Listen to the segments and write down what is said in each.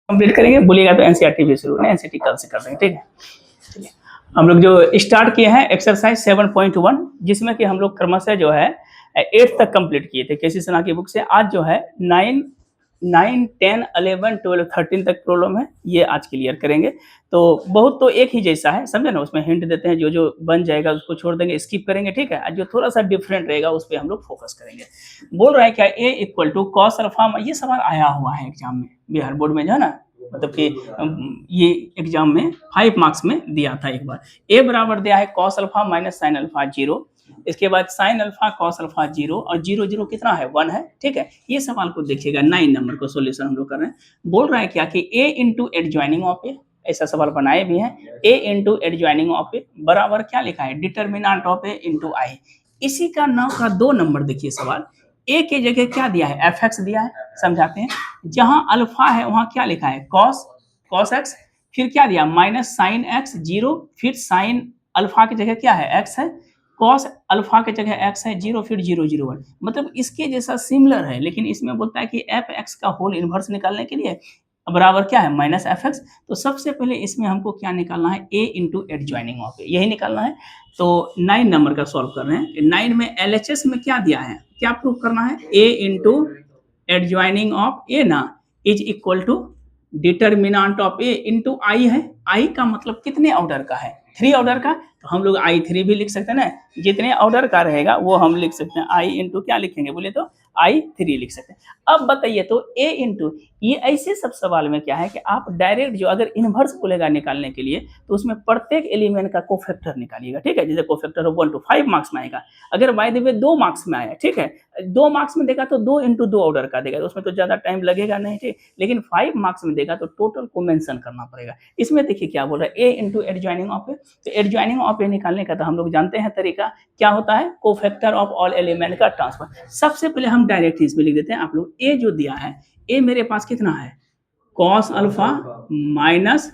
Complete करेंगे, बोलिएगा तो एनसीईआरटी भी शुरू है, एनसीईआरटी कल से कर देंगे, ठीक है। चलिए हम लोग जो स्टार्ट किए हैं एक्सरसाइज 7.1, जिसमें कि हम लोग क्रमशः जो है 8 तक कंप्लीट किए थे केसी सना की बुक से। आज जो है 9, 10, 11, 12, 13 तक प्रॉब्लम है, ये आज क्लियर करेंगे। तो बहुत तो एक ही जैसा है, समझे ना, उसमें हिंट देते हैं, जो जो बन जाएगा उसको छोड़ देंगे, स्किप करेंगे, ठीक है। जो थोड़ा सा डिफरेंट रहेगा उस पर हम लोग फोकस करेंगे। बोल रहा है क्या, ए इक्वल टू कॉस अल्फा, ये सवाल आया हुआ है एग्जाम में, बिहार बोर्ड में जो है ना, मतलब कि ये एग्जाम में 5 मार्क्स में दिया था एक बार। ए बराबर दिया है cos alpha minus sine alpha 0, इसके बाद साइन अल्फा कॉस अल्फा 0 और 0 0 कितना है 1 है, ठीक है। ये सवाल को देखिएगा, 9 नंबर को सोल्यूशन हम लोग कर रहे हैं। बोल रहा है क्या कि ए इंटू एडजॉइनिंग ऑफ ए, ऐसा सवाल बनाए भी हैं, ए इंटू एडजॉइनिंग ऑफ ए बराबर क्या लिखा है, डिटर्मिनेंट ऑफ ए इंटू आई। इसी का 9 का 2 नंबर देखिए सवाल, ए के जगह क्या दिया है, एफ एक्स दिया है, समझाते हैं। जहां अल्फा है वहां क्या लिखा है, कॉस, कॉस एक्स, फिर क्या दिया माइनस साइन एक्स 0, फिर साइन अल्फा की जगह क्या है एक्स है, कॉस अल्फा की जगह एक्स है 0, फिर 0 0 1, मतलब इसके जैसा सिमिलर है, लेकिन इसमें बोलता है कि एफ एक्स का होल इनवर्स निकालने के लिए बराबर क्या है माइनस एफ एक्स। तो सबसे पहले इसमें हमको क्या निकालना है, ए इंटू एडजॉइनिंग ऑफ ए, यही निकालना है। तो 9 नंबर का सॉल्व कर रहे हैं। 9 में एलएचएस में क्या दिया है, क्या प्रूव करना है, A into adjoining of A ना is equal to determinant of A into I है। आई का मतलब कितने ऑर्डर का है, 3 ऑर्डर का, तो हम लोग I3 भी लिख सकते हैं ना, जितने ऑर्डर का रहेगा वो हम लिख सकते हैं। आई इंटू क्या लिखेंगे बोले तो I3 लिख सकते हैं। अब बताइए तो ए इंटू, ये ऐसे सब सवाल में क्या है कि आप डायरेक्ट जो अगर इनवर्स बोलेगा निकालने के लिए तो उसमें प्रत्येक एलिमेंट का कोफैक्टर निकालिएगा, ठीक है। जैसे कोफैक्टर 1 to 5 मार्क्स में आएगा, अगर बाय द वे 2 मार्क्स में आया, ठीक है, 2 मार्क्स में देगा तो 2 इंटू 2 ऑर्डर का देगा, तो उसमें तो ज्यादा टाइम लगेगा नहीं, ठीक। लेकिन 5 मार्क्स में देगा तो टोटल को मेंशन करना पड़ेगा। इसमें देखिए क्या बोल रहा है, ए इंटू एडजॉइनिंग ऑफ ए, तो एडजॉइनिंग ऑफ ए निकालने का तो हम लोग जानते हैं तरीका क्या होता है, कोफैक्टर ऑफ ऑल एलिमेंट का ट्रांसफर। सबसे पहले हम डायरेक्ट इसमें लिख देते हैं, आप लोग ए जो दिया है, ए मेरे पास कितना है cos alpha minus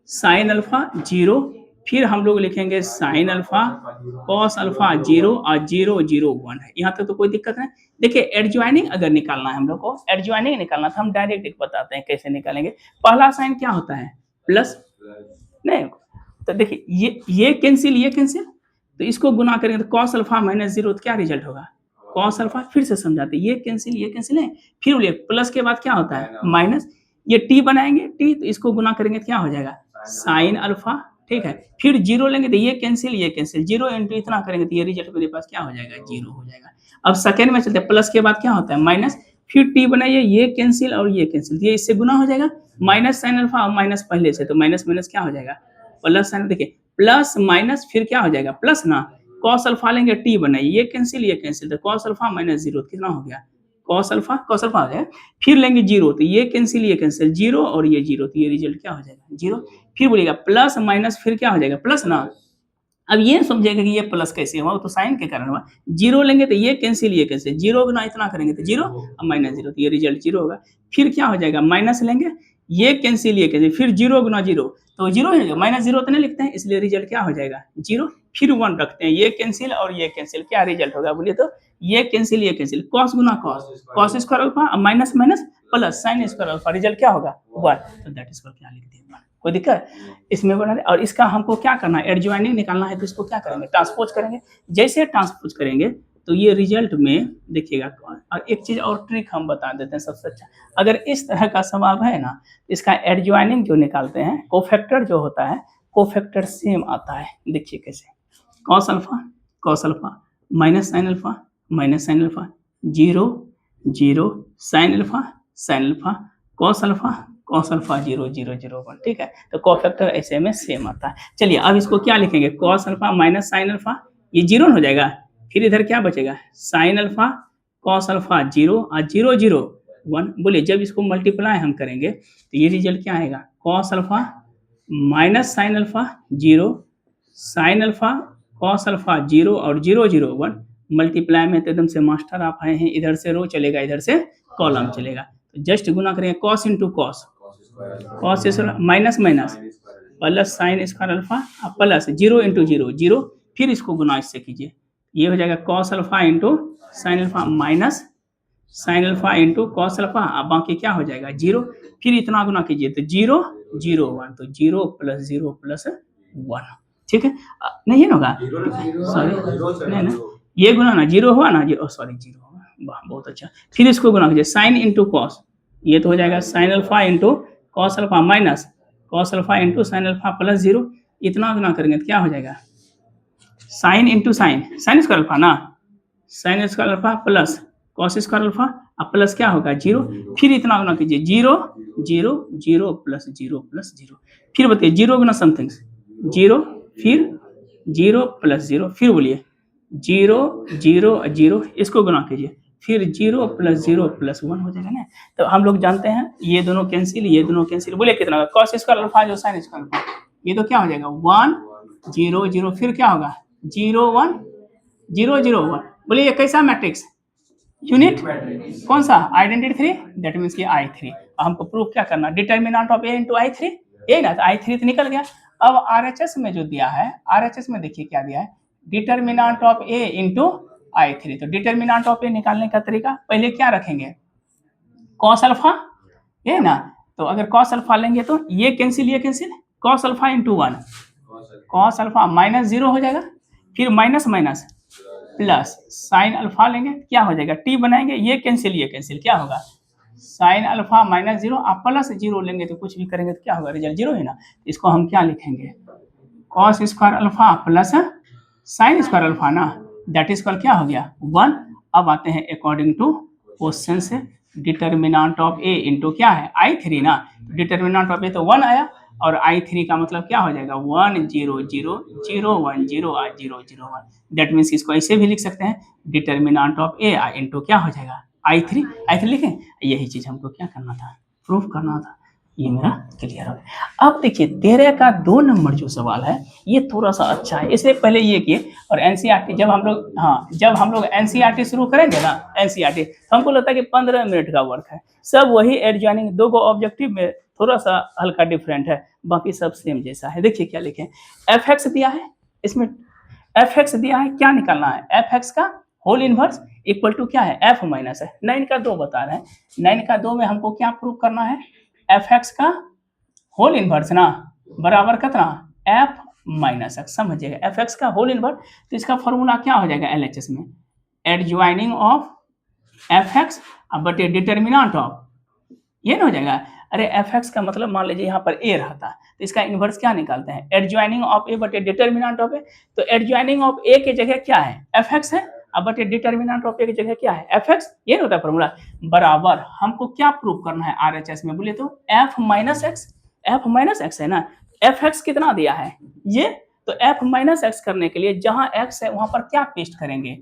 sine alpha 0, फिर हम लोग लिखेंगे साइन अल्फा कॉस अल्फा 0 और 0 0 1 है। यहाँ तक तो कोई दिक्कत नहीं। देखिए एडजॉइनिंग अगर निकालना है हम लोग को, एडजॉइनिंग निकालना था, हम डायरेक्ट एक बताते हैं कैसे निकालेंगे। पहला साइन क्या होता है प्लस, नहीं तो देखिए ये कैंसिल, ये कैंसिल, तो इसको गुना करेंगे तो कॉस अल्फा माइनस 0, तो क्या रिजल्ट होगा कॉस अल्फा। फिर से समझाते हैं, ये कैंसिल है, फिर बोलिए प्लस के बाद क्या होता है माइनस, ये टी बनाएंगे टी, तो इसको गुना करेंगे तो क्या हो जाएगा साइन अल्फा, ठीक है। फिर 0 लेंगे तो ये कैंसिल 0 इंटू इतना करेंगे तो ये रिजल्ट मेरे पास क्या हो जाएगा 0 हो जाएगा। अब सेकेंड में चलते हैं, प्लस के बाद क्या होता है माइनस, फिर टी बनाइए, ये कैंसिल और ये कैंसिल, ये इससे गुना हो जाएगा माइनस साइन अल्फा और माइनस पहले से, तो माइनस माइनस क्या हो जाएगा प्लस साइन, देखिए प्लस माइनस फिर क्या हो जाएगा प्लस ना, कॉस अल्फा लेंगे टी बनाइए, ये कैंसिल, तो कॉस अल्फा माइनस 0 कितना हो गया कॉस अल्फा हो जाएगा। फिर लेंगे 0 तो ये कैंसिल 0 और ये 0, तो ये रिजल्ट क्या हो जाएगा 0। फिर बोलिएगा प्लस माइनस फिर क्या हो जाएगा प्लस ना। अब ये समझेगा कि ये प्लस कैसे हुआ, तो साइन के कारण हुआ। 0 लेंगे तो ये कैंसिल 0 गुना इतना करेंगे तो 0 और माइनस 0, तो ये रिजल्ट 0 होगा। फिर क्या हो जाएगा माइनस लेंगे, ये कैंसिल फिर 0 गुना 0 तो 0 है, माइनस 0 तो नहीं लिखते हैं, इसलिए रिजल्ट क्या हो जाएगा 0। फिर 1 रखते हैं, ये कैंसिल और ये कैंसिल, क्या रिजल्ट होगा बोलिए तो ये कैंसिल कॉस गुना cos square alpha minus minus plus sine square alpha, result क्या होगा 1, तो दैट इज क्या लिख दिए 1। कोई दिक्कत इसमें बना दे। और इसका हमको क्या करना है एडजॉइनिंग निकालना है, तो इसको क्या करेंगे ट्रांसपोज करेंगे। जैसे ट्रांसपोज करेंगे तो ये रिजल्ट में देखिएगा। और एक चीज और ट्रिक हम बता देते हैं सबसे अच्छा, अगर इस तरह का सवाल है ना, इसका एडजॉइनिंग जो निकालते हैं कोफैक्टर जो होता है, कोफैक्टर सेम आता है। देखिए कैसे, cos alpha minus sine alpha 0 0 sine alpha cos alpha 0 0 0 1, ठीक है। तो कोफैक्टर ऐसे में सेम आता है। चलिए अब इसको क्या लिखेंगे, cos alpha minus sine alpha, ये 0 हो जाएगा। फिर इधर क्या बचेगा साइन अल्फा कॉस अल्फा 0 और 0 0 1। बोलिए जब इसको मल्टीप्लाई हम करेंगे तो ये रिजल्ट क्या आएगा cos alpha minus sine alpha 0 sine alpha cos alpha 0 और 0 0 1। मल्टीप्लाई में तो एकदम से मास्टर आप आए हैं, इधर से रो चलेगा, इधर से कॉलम चलेगा, तो जस्ट गुना करेंगे cos into cos minus minus plus sine square alpha plus 0 into 0 0, फिर इसको गुना इससे कीजिए, ये हो जाएगा cos alpha into sine alpha minus sign alpha into cos alpha, अब बाकी क्या हो जाएगा 0, फिर इतना गुना कीजिए तो 0 0 1, तो 0 + 0 + 1, ठीक है। नहीं है ना होगा, सॉरी नहीं ना, ये गुना ना 0 हुआ ना, सॉरी 0 हुआ, वाह बहुत अच्छा। फिर इसको गुना कीजिए साइन इंटू कॉस, ये तो हो जाएगा sine alpha into cos alpha minus cos alpha into sine alpha plus 0, इतना गुना करेंगे तो क्या हो जाएगा sine into sine, sine square alpha ना, sine square alpha plus cos square alpha, अब प्लस क्या होगा 0, फिर इतना गुना कीजिए 0 0 0 + 0 + 0, फिर बताइए 0 गुना समथिंग 0, फिर 0 + 0, फिर बोलिए 0 0 0, इसको गुना कीजिए, फिर 0 + 0 + 1 हो जाएगा ना। तो हम लोग जानते हैं ये दोनों कैंसिल, ये दोनों कैंसिल, बोलिए कितना होगा कॉस स्क्वायर अल्फा जो साइन स्क्वायर अल्फा, ये तो क्या हो जाएगा 1 0 0, फिर क्या होगा 0 1 0 0 1, बोलिए ये कैसा मैट्रिक्स यूनिट कौन सा आइडेंटिटी 3, दैट मींस कि I3। हमको प्रूफ क्या करना, determinant of A into I3, ये ना, तो I3 तो निकल गया। अब RHS में जो दिया है, RHS में देखिए क्या दिया है, determinant of A into I3, तो डिटरमिनेंट ऑफ A निकालने का तरीका पहले क्या रखेंगे कॉस अल्फा, ये ना, तो अगर कॉस अल्फा लेंगे तो ये cancel cos alpha into 1, cos alpha minus 0 हो जाएगा, फिर minus minus plus sine alpha लेंगे क्या हो जाएगा टी बनाएंगे, ये कैंसिल क्या होगा साइन अल्फा माइनस 0, आप प्लस 0 लेंगे तो कुछ भी करेंगे तो क्या होगा रिजल्ट 0 है ना। इसको हम क्या लिखेंगे cos square alpha plus sine square alpha ना, दैट इक्वल क्या हो गया 1। अब आते हैं अकॉर्डिंग टू क्वेश्चन से, डिटरमिनेंट ऑफ ए इंटू क्या है I3 ना, डिटरमिनेंट ऑफ ए तो 1 आया, और I3 का मतलब क्या हो जाएगा 1 0 0 0 1 0 0 0 1, दैट मीन्स इसको ऐसे भी लिख सकते हैं डिटरमिनेंट ऑफ ए इंटू क्या हो जाएगा I3 लिखें, यही चीज हमको क्या करना था प्रूफ करना था, ये मेरा क्लियर हो गया। अब देखिए 13 का 2 नंबर जो सवाल है ये थोड़ा सा अच्छा है, इससे पहले ये किए, और एनसीईआरटी जब हम लोग एनसीईआरटी शुरू करेंगे ना एनसीईआरटी, तो हमको लगता है कि 15 मिनट का वर्क है, सब वही एडजॉइनिंग, 2 को ऑब्जेक्टिव में थोड़ा सा हल्का डिफरेंट है, बाकी सब सेम जैसा है। देखिए क्या लिखें, एफ एक्स दिया है, इसमें एफ एक्स दिया है, क्या निकालना है एफ एक्स का होल इनवर्स इक्वल टू क्या है एफ माइनस है 9 का 2 बता रहे हैं, 9 का 2 में हमको क्या प्रूव करना है एफ एक्स का होल इनवर्स ना बराबर कितना एफ माइनस एक्स, समझिएगा एफ एक्स का होल इनवर्स, तो इसका फॉर्मूला क्या हो जाएगा एलएचएस में एडजॉइनिंग ऑफ एफ एक्स बटे डिटरमिनेंट ऑफ, ये ना हो जाएगा, अरे एफ एक्स का मतलब मान लीजिए यहाँ पर ए रहता है तो इसका इनवर्स क्या निकालते हैं एडजॉइनिंग ऑफ ए बटे डिटरमिनेंट ऑफ ए, तो एडजॉइनिंग ऑफ ए की जगह क्या है एफ एक्स है, अब बटे डिटरमिनेंट ऑफ ए की जगह क्या है एफ एक्स, ये होता है फॉर्मूला, बराबर हमको क्या प्रूव करना है आरएचएस में बोले तो एफ माइनस एक्स है ना, एफ एक्स कितना दिया है ये, तो एफ माइनस एक्स करने के लिए जहां एक्स है वहां पर क्या पेस्ट करेंगे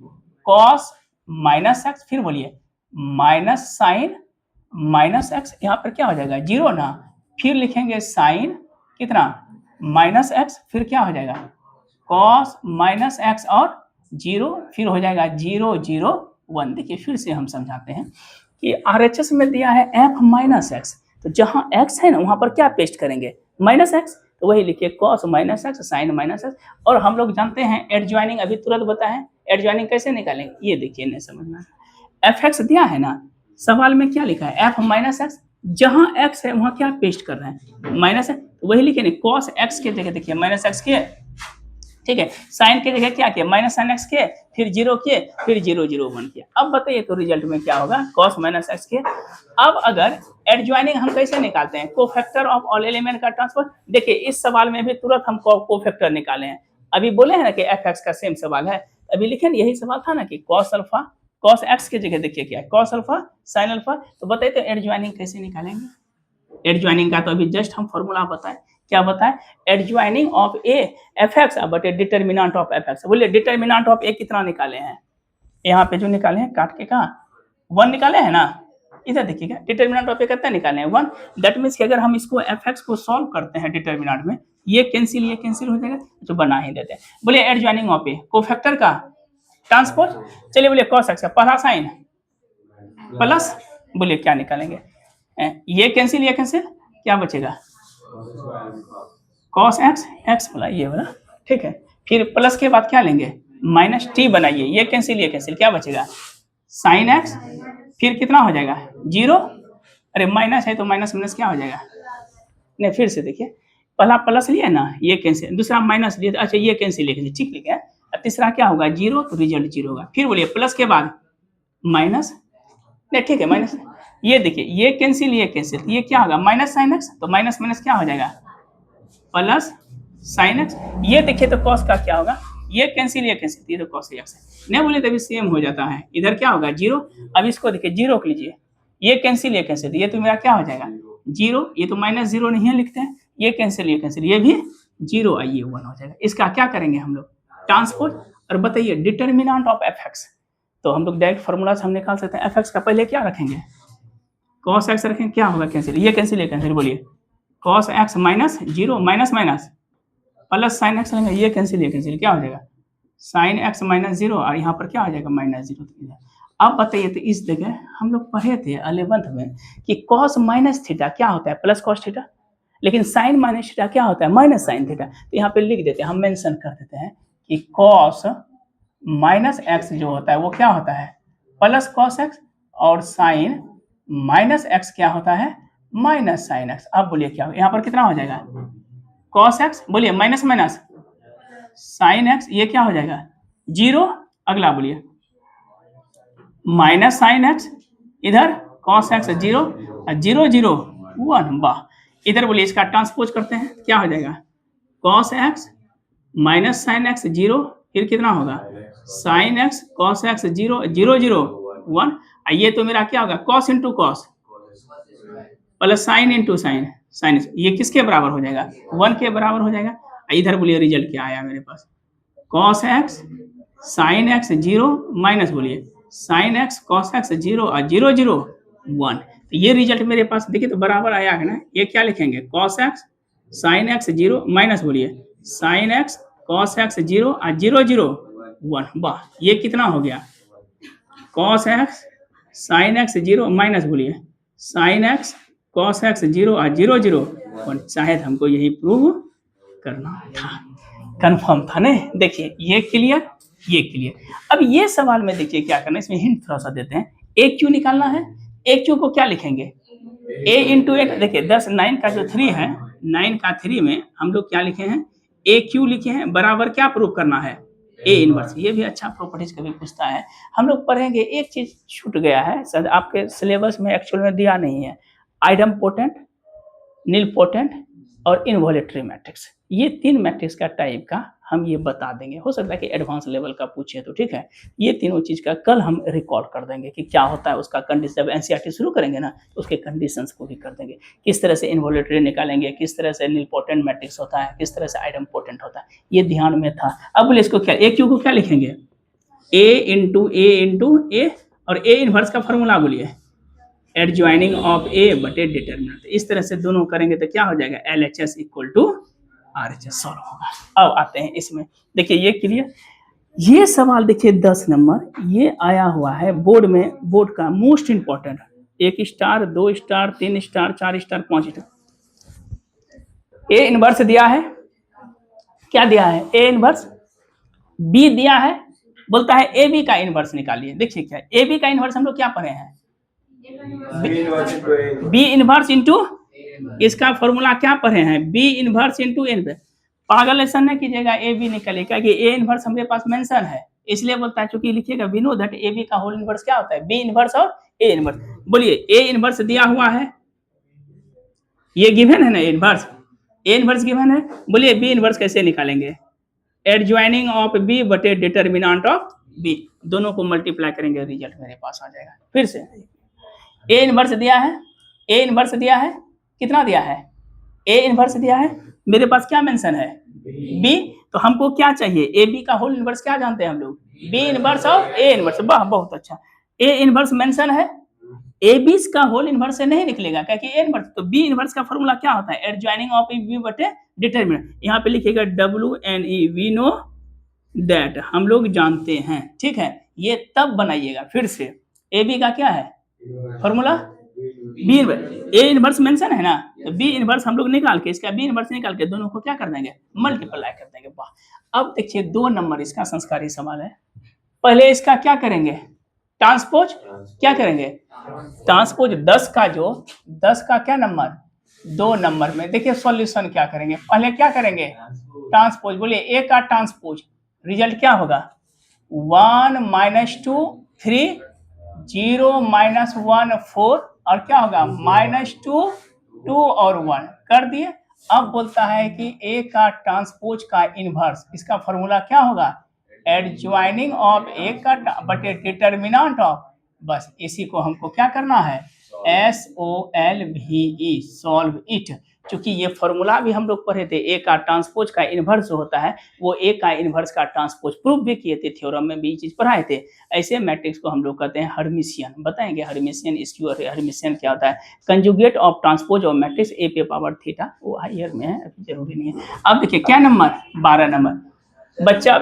कॉस माइनस एक्स, फिर बोलिए माइनस साइन माइनस एक्स, यहाँ पर क्या हो जाएगा 0 ना, फिर लिखेंगे साइन कितना माइनस एक्स, फिर क्या हो जाएगा कॉस माइनस एक्स और 0, फिर हो जाएगा 0 0 1। देखिए फिर से हम समझाते हैं कि आरएचएस में दिया है एफ माइनस एक्स, तो जहां एक्स है ना वहां पर क्या पेस्ट करेंगे माइनस एक्स, तो वही लिखिए cos minus X sine minus X, और हम लोग जानते हैं एडजॉइनिंग अभी तुरंत बताएं एडजॉइनिंग कैसे निकालेंगे, ये देखिए नहीं समझना, एफ एक्स दिया है ना, सवाल में क्या लिखा है एफ माइनस एक्स, जहां एक्स है वहां क्या पेस्ट कर रहे हैं माइनस है, तो वही लिखे नहीं कॉस एक्स के जगह देखिए माइनस एक्स के, ठीक है, साइन के जगह क्या किया माइनस साइन एक्स के, फिर 0 किए, फिर 0 0 1 किया। अब बताइए तो रिजल्ट में क्या होगा कॉस माइनस एक्स के। अब अगर एडजॉइनिंग हम कैसे निकालते हैं कोफैक्टर ऑफ ऑल एलिमेंट का ट्रांसफर, देखिए इस सवाल में भी तुरंत हम कोफैक्टर निकाले हैं, अभी बोले हैं ना कि एफ एक्स का सेम सवाल है, अभी लिखे यही सवाल था ना कि कॉस अल्फा कॉस एक्स की जगह देखिए क्या है कॉस अल्फा साइन अल्फा, तो बताइए तो एडजॉइनिंग कैसे निकालेंगे, एडजॉइनिंग का तो अभी जस्ट हम फॉर्मूला बताएं, क्या बताएं adjoining of A F x बटे डिटरमिनेंट ऑफ एफ एक्स, बोलिए डिटरमिनेंट ऑफ ए कितना निकाले हैं, यहाँ पे जो निकाले हैं काट के कहा 1 निकाले हैं ना, इधर देखिएगा डिटरमिनेंट ऑफ ए कितना निकाले हैं 1, दैट मीन्स कि अगर हम इसको एफ एक्स को सॉल्व करते हैं डिटरमिनेंट में, ये कैंसिल हो जाएगा, तो बना ही देते हैं। बोलिए एडजॉइनिंग ऑफ ए कोफैक्टर का ट्रांसपोज, चलिए बोलिए कॉस एक्स का पहला साइन प्लस, बोलिए क्या निकालेंगे ये कैंसिल क्या बचेगा कॉस एक्स एक्स बोला ये वाला, ठीक है, फिर प्लस के बाद क्या लेंगे माइनस टी बनाइए, ये कैंसिल क्या बचेगा साइन एक्स फिर कितना हो जाएगा 0, अरे माइनस है तो माइनस माइनस क्या हो जाएगा, नहीं फिर से देखिए, पहला प्लस लिया ना, ये कैंसिल, दूसरा माइनस लिया, अच्छा ये कैंसिल लिखे, ठीक लिखे, अब तीसरा क्या होगा 0, तो रिजल्ट 0 होगा। फिर बोलिए प्लस के बाद माइनस, नहीं ठीक है माइनस, ये देखिए ये कैंसिल ये कैंसिल, ये क्या होगा माइनस साइन एक्स, तो माइनस माइनस क्या हो जाएगा प्लस साइन एक्स। ये देखिए तो कॉस का क्या होगा, ये कैंसिल ये कैंसिल, ये तो कॉस एक्स है, नहीं बोले तभी सेम हो जाता है, इधर क्या होगा 0। अब इसको देखिए 0 को लीजिए, ये कैंसिल ये कैंसिल, ये तो मेरा क्या हो जाएगा 0, ये तो माइनस 0 नहीं है लिखते हैं, ये कैंसिल ये कैंसिल, ये भी 0 आइए 1 हो जाएगा। इसका क्या करेंगे हम लोग ट्रांसपोज, और बताइए डिटर्मिनेंट ऑफ एफ एक्स, तो हम लोग डायरेक्ट फार्मूला से हम निकाल सकते हैं। एफ एक्स का पहले क्या रखेंगे कॉस एक्स रखेंगे, क्या होगा कैंसिल, ये कैंसिल ये कैंसिल, बोलिए cos x minus 0 minus minus plus sine x लेंगे, ये कैंसिल ये कैंसिल, क्या हो जाएगा साइन एक्स माइनस 0, और यहाँ पर क्या हो जाएगा माइनस 0। अब बताइए तो इस जगह हम लोग पढ़े थे 11th में कि कॉस माइनस थीटा क्या होता है प्लस कॉस थीटा, लेकिन साइन माइनस थीटा क्या होता है माइनस साइन थीटा। तो यहाँ पे लिख देते हैं, हम मेंशन कर देते हैं कि कॉस माइनस एक्स जो होता है वो क्या होता है प्लस कॉस एक्स, और साइन माइनस एक्स क्या होता है माइनस साइन एक्स। अब बोलिए क्या होगा, यहाँ पर कितना हो जाएगा कॉस एक्स, बोलिए माइनस माइनस साइन एक्स, ये क्या हो जाएगा 0, अगला बोलिए माइनस साइन एक्स, इधर कॉस एक्स 0 0 0 1, वाह। इधर बोलिए इसका ट्रांसपोज करते हैं, क्या हो जाएगा cos x minus sign x 0, फिर कितना होगा साइन एक्स कॉस एक्स 0 0 0 1, ये तो मेरा क्या होगा cos into cos plus sine into sine, sine ये किसके बराबर हो जाएगा 1 के बराबर हो जाएगा। इधर बोलिए रिजल्ट क्या आया मेरे पास cos x sine x 0 minus बोलिए साइन एक्स कॉस एक्स 0 और 0 0 1, तो ये रिजल्ट मेरे पास देखिए तो बराबर आया है ना। ये क्या लिखेंगे cos x sine x 0 minus बोलिए साइन एक्स कॉस एक्स 0 और 0 0 1, वाह। ये कितना हो गया cos x sine x 0 minus बोलिए साइन एक्स कॉस एक्स 0 और 0 0 1, शायद हमको यही प्रूव करना था, कंफर्म था ना। देखिए ये क्लियर ये क्लियर। अब ये सवाल में देखिए क्या करना है, इसमें हिंट थोड़ा सा देते हैं। ए क्यू निकालना है, ए क्यू को क्या लिखेंगे ए इंटू ए, देखिए 10 9 का जो 3 है 9 का 3 में हम लोग क्या लिखे हैं ए क्यू लिखे हैं, बराबर क्या प्रूव करना है ए इनवर्स। ये भी अच्छा प्रॉपर्टीज कभी पूछता है, हम लोग पढ़ेंगे। एक चीज छूट गया है शायद आपके सिलेबस में एक्चुअल में दिया नहीं है, आइडम्पोटेंट नीलपोटेंट और इनवॉलेटरी मैट्रिक्स, ये 3 मैट्रिक्स का टाइप का हम ये बता देंगे। हो सकता है कि एडवांस लेवल का पूछे तो ठीक है, ये तीनों चीज का कल हम रिकॉर्ड कर देंगे कि क्या होता है उसका कंडीशन। जब एनसीईआरटी शुरू करेंगे ना तो उसके कंडीशंस को भी कर देंगे, किस तरह से इनवॉलेटरी निकालेंगे, किस तरह से नीलपोटेंट मैट्रिक्स होता है, किस तरह से आइडम्पोटेंट होता है, ये ध्यान में था। अब बोले इसको क्या ए क्यू को क्या लिखेंगे ए इंटू ए, और ए इनवर्स का फॉर्मूला बोलिए एडजॉइनिंग ऑफ ए बटे डिटर्मिनेंट। इस तरह से दोनों करेंगे तो क्या हो जाएगा LHS equal to RHS solve होगा। अब आते हैं इसमें, देखिए ये क्लियर। ये सवाल देखिए 10 नंबर ये आया हुआ है बोर्ड में, बोर्ड का most important, 1 star 2 star 3 star 4 star 5 star. A inverse दिया है, क्या दिया है ए इनवर्स, बी दिया है, बोलता है ए बी का इनवर्स निकालिए। देखिए क्या ए बी का इनवर्स हम लोग क्या पढ़े हैं बी इनवर्स इंटू, इसका फॉर्मूला क्या पढ़े हैं बी इनवर्स इंटू एन। पागल ऐसा नहीं कीजिएगा ए बी निकले, क्या कि ए इनवर्स हमारे पास मेंशन है इसलिए बोलता है, चूंकि लिखिएगा we know that A B का होल इनवर्स क्या होता है बी इनवर्स और ए इनवर्स। बोलिए ए इनवर्स दिया हुआ है, ये गिवन है ना ए इनवर्स गिवन है, बोलिए बी इनवर्स कैसे निकालेंगे एडजॉइनिंग ऑफ बी बटे डिटर्मिनेंट ऑफ बी, दोनों को मल्टीप्लाई करेंगे रिजल्ट मेरे पास आ जाएगा। फिर से ए इनवर्स दिया है, ए इनवर्स दिया है, कितना दिया है ए इनवर्स दिया है, मेरे पास क्या मेंशन है बी, तो हमको क्या चाहिए ए बी का होल इनवर्स क्या जानते हैं हम लोग बी इनवर्स और ए इनवर्स। वाह बहुत अच्छा, ए इनवर्स मेंशन है, ए बी का होल इनवर्स से नहीं निकलेगा क्योंकि ए इनवर्स, तो बी इनवर्स का फॉर्मूला क्या होता है एडजॉइनिंग ऑफ बी बटे डिटरमिनेंट। यहाँ पे लिखिएगा WNE वी नो दैट, हम लोग जानते हैं, ठीक है। ये तब बनाइएगा फिर से, ए बी का क्या है formula B inverse, A inverse mention है ना, तो बी इनवर्स हम लोग निकाल के इसका बी इनवर्स निकाल के दोनों को क्या कर देंगे मल्टीप्लाई कर देंगे। वाह। अब देखिए 2 नंबर इसका संस्कारी सवाल है, पहले इसका क्या करेंगे ट्रांसपोज, क्या करेंगे ट्रांसपोज 10 का जो 10 का क्या नंबर 2 नंबर में। देखिए सॉल्यूशन क्या करेंगे, पहले क्या करेंगे ट्रांसपोज, बोलिए ए का ट्रांसपोज, रिजल्ट क्या होगा 1 - 2 3 0 - 1 4 और क्या होगा -2 2 और 1 कर दिए। अब बोलता है कि ए का ट्रांसपोज का इनवर्स, इसका फॉर्मूला क्या होगा एडजॉइनिंग ऑफ ए का बटे डिटर्मिनेंट ऑफ, बस इसी को हमको क्या करना है SOLVE सॉल्व इट। क्योंकि ये फॉर्मूला भी हम लोग पढ़े थे, ए का ट्रांसपोज का इनवर्स जो होता है वो ए का इनवर्स का ट्रांसपोज, प्रूफ भी किए थे, थ्योरम में भी ये चीज पढ़ाए थे। ऐसे मैट्रिक्स को हम लोग कहते हैं हर्मिशियन, बताएंगे हर्मिशियन इसकी, और हर्मिशियन क्या होता है conjugate of transpose of matrix A पे पावर थीटा, वो हायर में है अभी जरूरी नहीं है। अब देखिए क्या नंबर 12 नंबर बच्चा,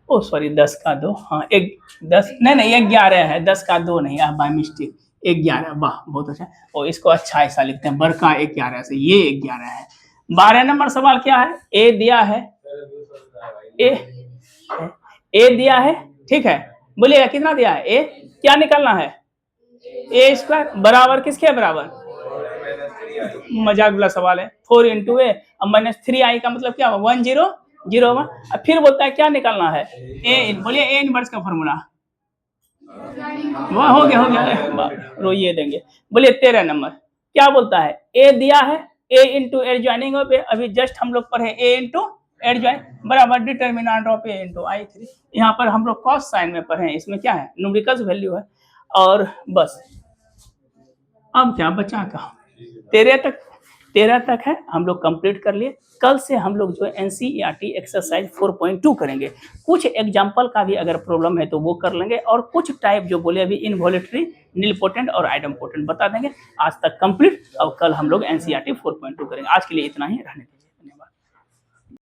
ओ सॉरी 10 का 2, हाँ एक 10 नहीं 11 है, 10 का 2 नहीं, बाय मिस्टेक 11, वाह बहुत अच्छा। और इसको अच्छा ऐसा लिखते हैं बड़का 11 से, ये 11 है। 12 नंबर सवाल क्या है, ए दिया है, ए दिया है, ठीक है, बोलिएगा कितना दिया है ए, क्या निकालना है ए स्क्वायर बराबर किसके बराबर, मजाक वाला सवाल है, 4 × ए अब -3i का मतलब क्या हुआ 1 0 0 1। अब फिर बोलता है क्या निकालना है ए, बोलिए ए इनवर्स का फॉर्मूला, वह हो गया रोइए देंगे। बोलिए 13 नंबर क्या बोलता है ए दिया है, ए इंटू एडजॉइनिंग ऑफ ए, अभी जस्ट हम लोग पढ़े ए इंटू एडजॉइन बराबर determinant of A into i3, यहाँ पर हम लोग कॉस साइन में पढ़े हैं, इसमें क्या है न्यूमेरिकल्स वैल्यू है। और बस अब क्या बचा का 13 तक है, हम लोग कंप्लीट कर लिए। कल से हम लोग जो NCERT एक्सरसाइज 4.2 करेंगे, कुछ एग्जाम्पल का भी अगर प्रॉब्लम है तो वो कर लेंगे, और कुछ टाइप जो बोले अभी इनवॉल्यूटरी, नीलपोटेंट और आइडमपोटेंट बता देंगे। आज तक कंप्लीट, और कल हम लोग NCERT 4.2 करेंगे। आज के लिए इतना ही, रहने